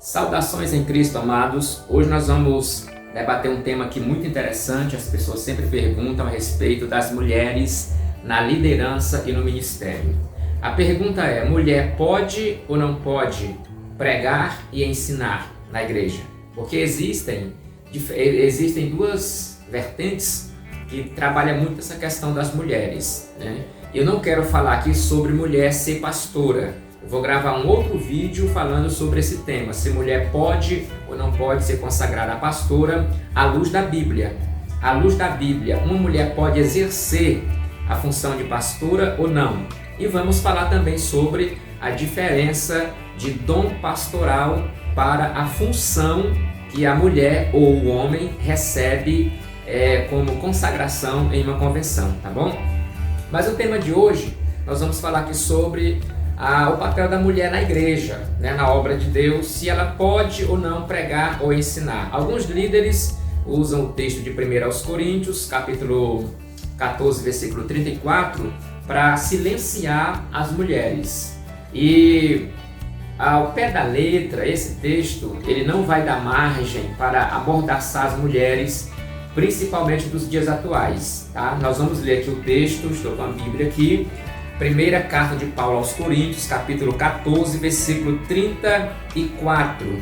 Saudações em Cristo, amados. Hoje nós vamos debater um tema aqui muito interessante. As pessoas sempre perguntam a respeito das mulheres na liderança e no ministério. A pergunta é: mulher pode ou não pode pregar e ensinar na igreja? Porque existem duas vertentes que trabalham muito essa questão das mulheres, né? Eu não quero falar aqui sobre mulher ser pastora. Eu vou gravar um outro vídeo falando sobre esse tema, se mulher pode ou não pode ser consagrada a pastora à luz da Bíblia. À luz da Bíblia, uma mulher pode exercer a função de pastora ou não. E vamos falar também sobre a diferença de dom pastoral para a função que a mulher ou o homem recebe como consagração em uma convenção, tá bom? Mas o tema de hoje, nós vamos falar aqui sobre o papel da mulher na igreja, né, na obra de Deus, se ela pode ou não pregar ou ensinar. Alguns líderes usam o texto de 1 Coríntios, capítulo 14, versículo 34, para silenciar as mulheres. E ao pé da letra, esse texto, ele não vai dar margem para amordaçar as mulheres, principalmente dos dias atuais, tá? Nós vamos ler aqui o texto, estou com a Bíblia aqui. Primeira carta de Paulo aos Coríntios, capítulo 14, versículo 34.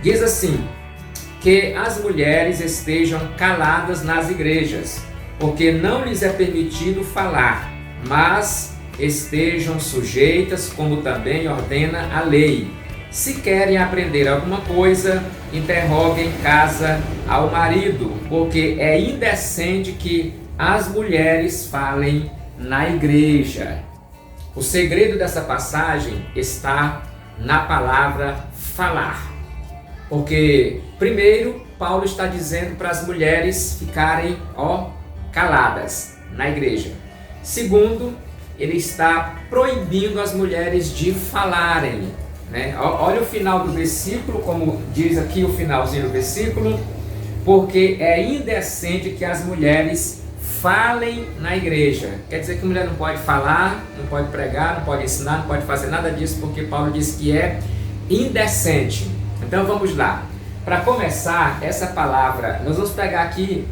Diz assim: que as mulheres estejam caladas nas igrejas, porque não lhes é permitido falar, mas estejam sujeitas, como também ordena a lei. Se querem aprender alguma coisa, interroguem em casa ao marido, porque é indecente que as mulheres falem na igreja. O segredo dessa passagem está na palavra falar. Porque, primeiro, Paulo está dizendo para as mulheres ficarem caladas na igreja. Segundo, ele está proibindo as mulheres de falarem, né? Olha o final do versículo, como diz aqui o finalzinho do versículo: porque é indecente que as mulheres falem na igreja. Quer dizer que a mulher não pode falar, não pode pregar, não pode ensinar, não pode fazer nada disso, porque Paulo diz que é indecente. Então vamos lá. Para começar, essa palavra, nós vamos pegar aqui,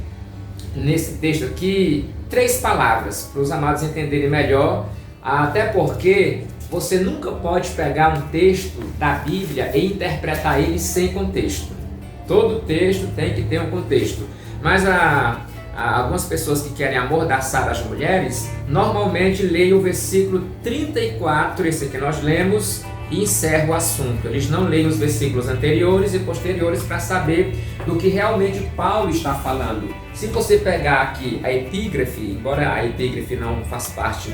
nesse texto aqui, 3 palavras, para os amados entenderem melhor, até porque você nunca pode pegar um texto da Bíblia e interpretar ele sem contexto. Todo texto tem que ter um contexto. Mas algumas pessoas que querem amordaçar as mulheres, normalmente leem o versículo 34, esse que nós lemos, e encerram o assunto. Eles não leem os versículos anteriores e posteriores para saber do que realmente Paulo está falando. Se você pegar aqui a epígrafe, embora a epígrafe não faz parte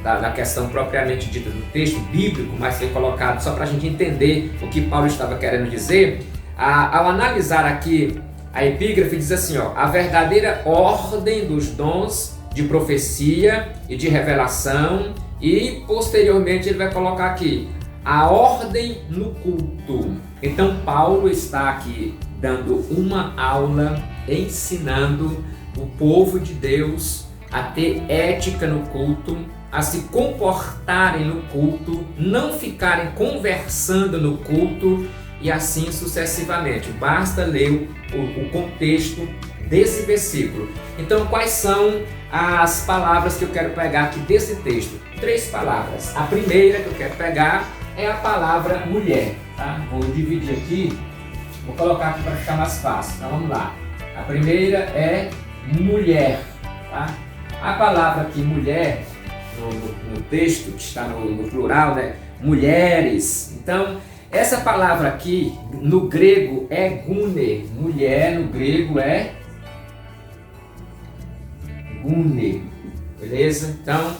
da questão propriamente dita do texto bíblico, mas foi colocado só para a gente entender o que Paulo estava querendo dizer, ao analisar aqui a epígrafe, diz assim: a verdadeira ordem dos dons de profecia e de revelação, e posteriormente ele vai colocar aqui a ordem no culto. Então Paulo está aqui dando uma aula, ensinando o povo de Deus a ter ética no culto, a se comportarem no culto, não ficarem conversando no culto, e assim sucessivamente. Basta ler o contexto desse versículo. Então, quais são as palavras que eu quero pegar aqui desse texto? 3 palavras. A primeira que eu quero pegar é a palavra mulher, tá? Vou dividir aqui, vou colocar aqui para ficar mais fácil. Então, vamos lá. A primeira é mulher, tá? A palavra aqui mulher, no texto que está no plural, né? Mulheres. Então, essa palavra aqui, no grego, é gune. Mulher, no grego, é gune. Beleza? Então,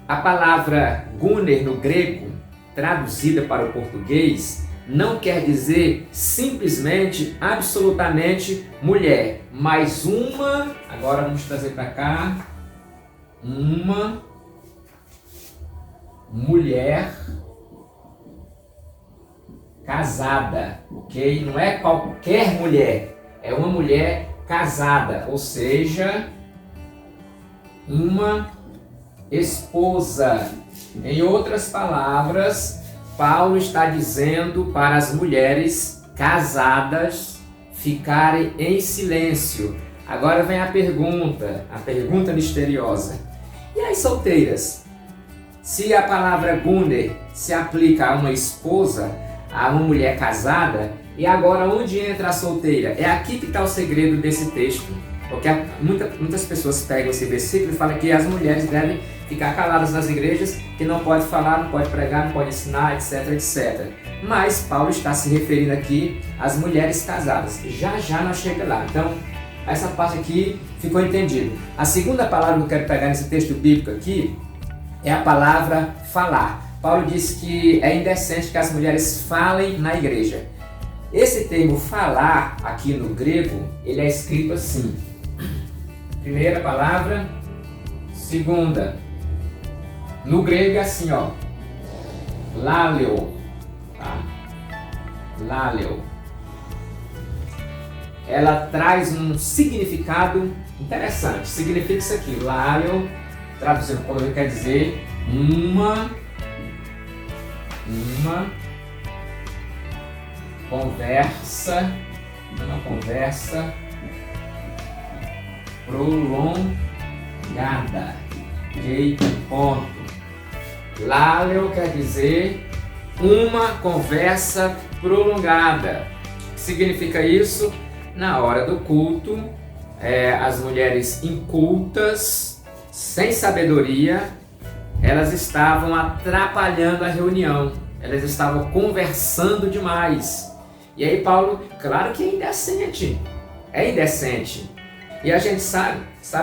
a palavra gune, no grego, traduzida para o português, não quer dizer simplesmente, absolutamente mulher, mas uma, agora vamos trazer para cá, uma mulher casada, ok? Não é qualquer mulher, é uma mulher casada, ou seja, uma esposa. Em outras palavras, Paulo está dizendo para as mulheres casadas ficarem em silêncio. Agora vem a pergunta misteriosa. E as solteiras? Se a palavra guner se aplica a uma esposa, a uma mulher casada, e agora onde entra a solteira? É aqui que está o segredo desse texto. Porque muitas pessoas pegam esse versículo e falam que as mulheres devem ficar caladas nas igrejas, que não pode falar, não pode pregar, não pode ensinar, etc, etc. Mas Paulo está se referindo aqui às mulheres casadas. Já já nós chegamos lá. Então, essa parte aqui ficou entendida. A segunda palavra que eu quero pegar nesse texto bíblico aqui é a palavra falar. Paulo diz que é indecente que as mulheres falem na igreja. Esse termo falar aqui no grego, ele é escrito assim. Primeira palavra, segunda. No grego é assim, ó. Laleo. Tá? Laleo. Ela traz um significado interessante. Significa isso aqui. Laleo, traduzindo por português, quer dizer uma conversa prolongada. Ok? Ponto. Laleo quer dizer uma conversa prolongada. O que significa isso? Na hora do culto, as mulheres incultas, sem sabedoria, elas estavam atrapalhando a reunião. Elas estavam conversando demais. E aí Paulo, claro que é indecente. E a gente sabe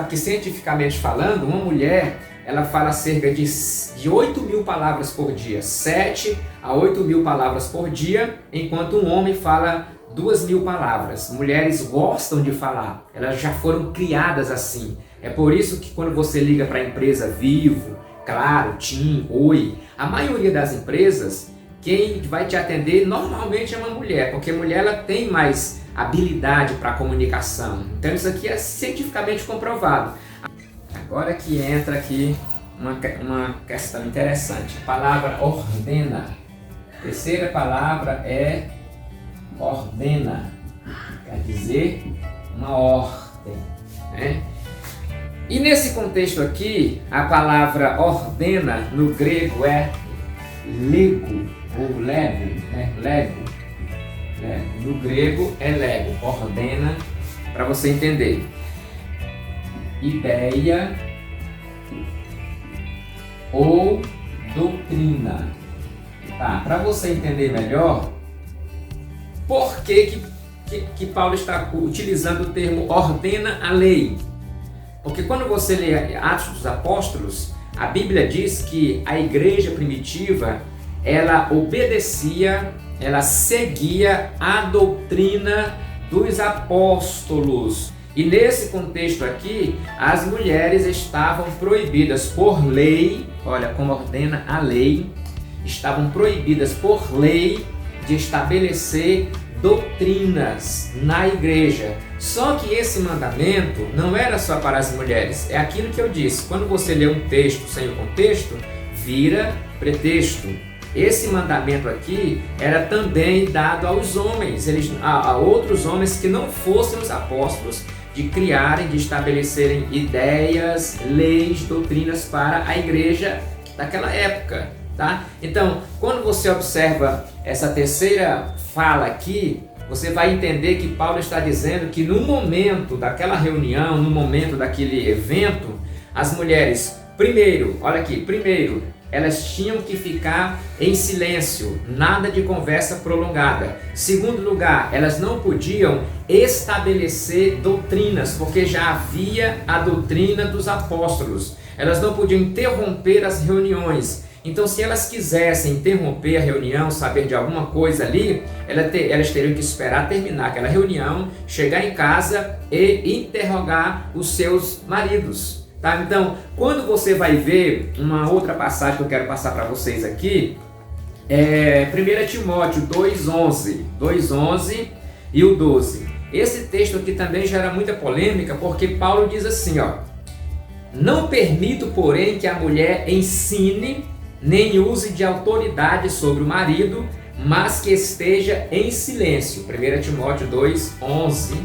que cientificamente falando, uma mulher, ela fala cerca de 8.000 palavras por dia, 7 a 8.000 palavras por dia, enquanto um homem fala 2.000 palavras. Mulheres gostam de falar, elas já foram criadas assim. É por isso que quando você liga para a empresa Vivo, Claro, TIM, Oi, a maioria das empresas, quem vai te atender normalmente é uma mulher, porque a mulher ela tem mais habilidade para comunicação. Então isso aqui é cientificamente comprovado. Agora que entra aqui uma questão interessante. A palavra ordena. A terceira palavra é ordena. Quer dizer uma ordem, né? E nesse contexto aqui, a palavra ordena no grego é lego, ou lego, né? Lego. No grego é lego, ordena, para você entender. Ideia ou doutrina. Tá, para você entender melhor, por que Paulo está utilizando o termo ordena a lei? Porque quando você lê Atos dos Apóstolos, a Bíblia diz que a igreja primitiva, ela obedecia, ela seguia a doutrina dos apóstolos. E nesse contexto aqui, as mulheres estavam proibidas por lei, olha como ordena a lei, estavam proibidas por lei de estabelecer doutrinas na igreja. Só que esse mandamento não era só para as mulheres, é aquilo que eu disse, quando você lê um texto sem o contexto, vira pretexto. Esse mandamento aqui era também dado aos homens, a outros homens que não fossem os apóstolos, de criarem, de estabelecerem ideias, leis, doutrinas para a igreja daquela época. Tá? Então, quando você observa essa terceira fala aqui, você vai entender que Paulo está dizendo que no momento daquela reunião, no momento daquele evento, as mulheres, primeiro, elas tinham que ficar em silêncio, nada de conversa prolongada. Segundo lugar, elas não podiam estabelecer doutrinas, porque já havia a doutrina dos apóstolos. Elas não podiam interromper as reuniões. Então, se elas quisessem interromper a reunião, saber de alguma coisa ali, elas teriam que esperar terminar aquela reunião, chegar em casa e interrogar os seus maridos. Tá? Então, quando você vai ver uma outra passagem que eu quero passar para vocês aqui, 1 Timóteo 2:11 e o 12. Esse texto aqui também gera muita polêmica, porque Paulo diz assim, ó: não permito, porém, que a mulher ensine nem use de autoridade sobre o marido, mas que esteja em silêncio. 1 Timóteo 2:11,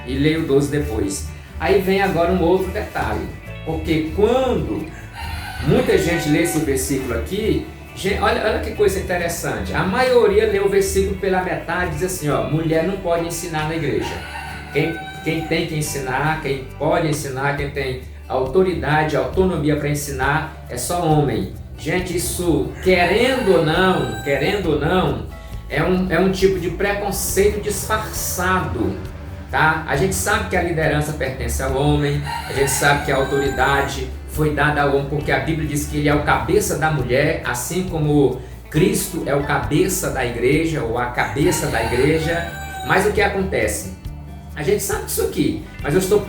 e leio 12 depois. Aí vem agora um outro detalhe, porque quando muita gente lê esse versículo aqui, olha que coisa interessante, a maioria lê o versículo pela metade e diz assim, ó, mulher não pode ensinar na igreja. Quem tem que ensinar, quem pode ensinar, quem tem autoridade, autonomia para ensinar, é só homem. Gente, isso, querendo ou não, é um tipo de preconceito disfarçado, tá? A gente sabe que a liderança pertence ao homem, a gente sabe que a autoridade foi dada ao homem, porque a Bíblia diz que ele é o cabeça da mulher, assim como Cristo é o cabeça da igreja, ou a cabeça da igreja. Mas o que acontece? A gente sabe disso aqui, mas eu estou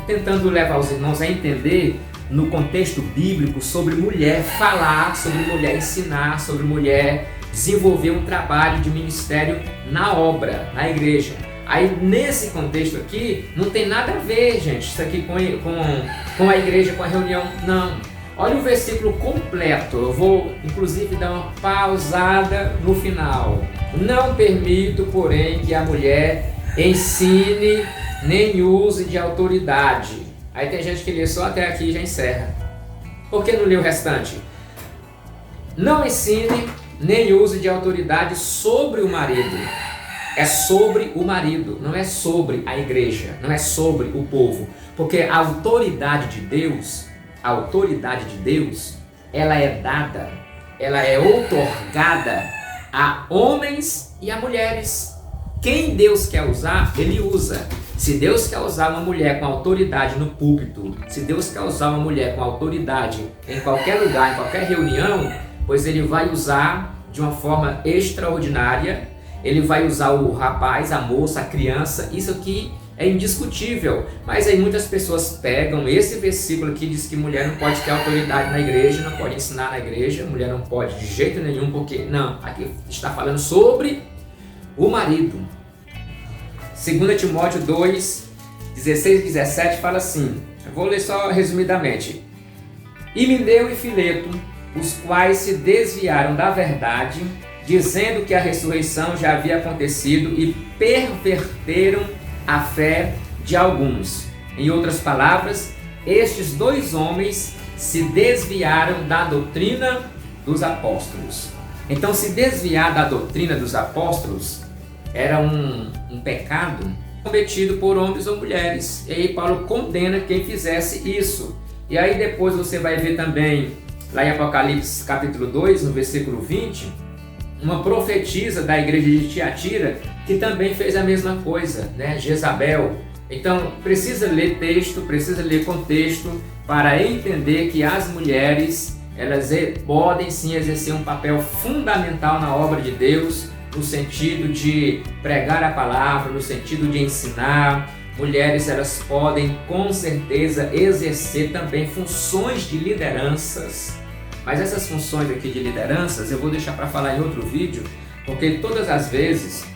tentando levar os irmãos a entender no contexto bíblico sobre mulher falar, sobre mulher ensinar, sobre mulher desenvolver um trabalho de ministério na obra, na igreja. Aí nesse contexto aqui, não tem nada a ver, gente, isso aqui com a igreja, com a reunião, não. Olha o versículo completo, eu vou inclusive dar uma pausada no final. Não permito, porém, que a mulher ensine nem use de autoridade. Aí tem gente que lê só até aqui e já encerra. Por que não lê o restante? Não ensine nem use de autoridade sobre o marido. É sobre o marido, não é sobre a igreja, não é sobre o povo. Porque a autoridade de Deus, ela é dada, ela é outorgada a homens e a mulheres. Quem Deus quer usar, Ele usa. Se Deus quer usar uma mulher com autoridade no púlpito, se Deus quer usar uma mulher com autoridade em qualquer lugar, em qualquer reunião, pois Ele vai usar de uma forma extraordinária. Ele vai usar o rapaz, a moça, a criança, isso aqui é indiscutível. Mas aí muitas pessoas pegam esse versículo que diz que mulher não pode ter autoridade na igreja, não pode ensinar na igreja, mulher não pode de jeito nenhum, porque não, aqui está falando sobre o marido. 2 Timóteo 2, 16 e 17 fala assim, eu vou ler só resumidamente. Himeneu e Fileto, os quais se desviaram da verdade, dizendo que a ressurreição já havia acontecido e perverteram a fé de alguns. Em outras palavras, estes dois homens se desviaram da doutrina dos apóstolos. Então, se desviar da doutrina dos apóstolos era um pecado cometido por homens ou mulheres. E aí Paulo condena quem fizesse isso. E aí depois você vai ver também, lá em Apocalipse capítulo 2, no versículo 20, uma profetisa da igreja de Tiatira que também fez a mesma coisa, né? Jezabel. Então precisa ler texto, precisa ler contexto para entender que as mulheres, elas podem sim exercer um papel fundamental na obra de Deus, no sentido de pregar a palavra, no sentido de ensinar. Mulheres, elas podem com certeza exercer também funções de lideranças. Mas essas funções aqui de lideranças eu vou deixar para falar em outro vídeo, porque todas as vezes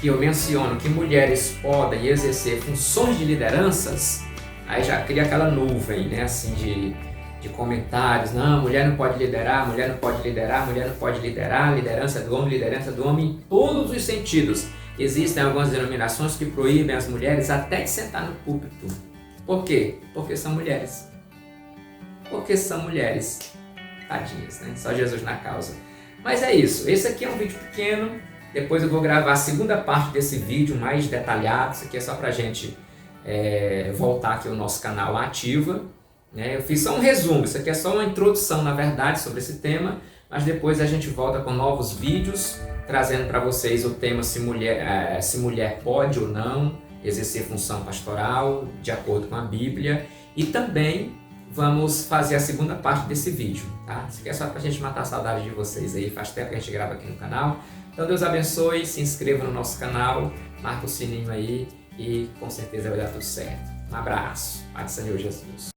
que eu menciono que mulheres podem exercer funções de lideranças, aí já cria aquela nuvem, né, assim de comentários. Não, mulher não pode liderar, mulher não pode liderar, mulher não pode liderar, liderança do homem em todos os sentidos. Existem algumas denominações que proíbem as mulheres até de sentar no púlpito. Por quê? Porque são mulheres. Porque são mulheres. Tadinhas, né? Só Jesus na causa. Mas é isso. Esse aqui é um vídeo pequeno. Depois eu vou gravar a segunda parte desse vídeo mais detalhado. Isso aqui é só pra gente voltar aqui ao nosso canal Ativa. Eu fiz só um resumo. Isso aqui é só uma introdução, na verdade, sobre esse tema. Mas depois a gente volta com novos vídeos, trazendo para vocês o tema se mulher pode ou não exercer função pastoral, de acordo com a Bíblia. E também vamos fazer a segunda parte desse vídeo, tá? Isso aqui é só para a gente matar a saudade de vocês aí, faz tempo que a gente grava aqui no canal. Então Deus abençoe, se inscreva no nosso canal, marca o sininho aí e com certeza vai dar tudo certo. Um abraço, Pai do Senhor Jesus.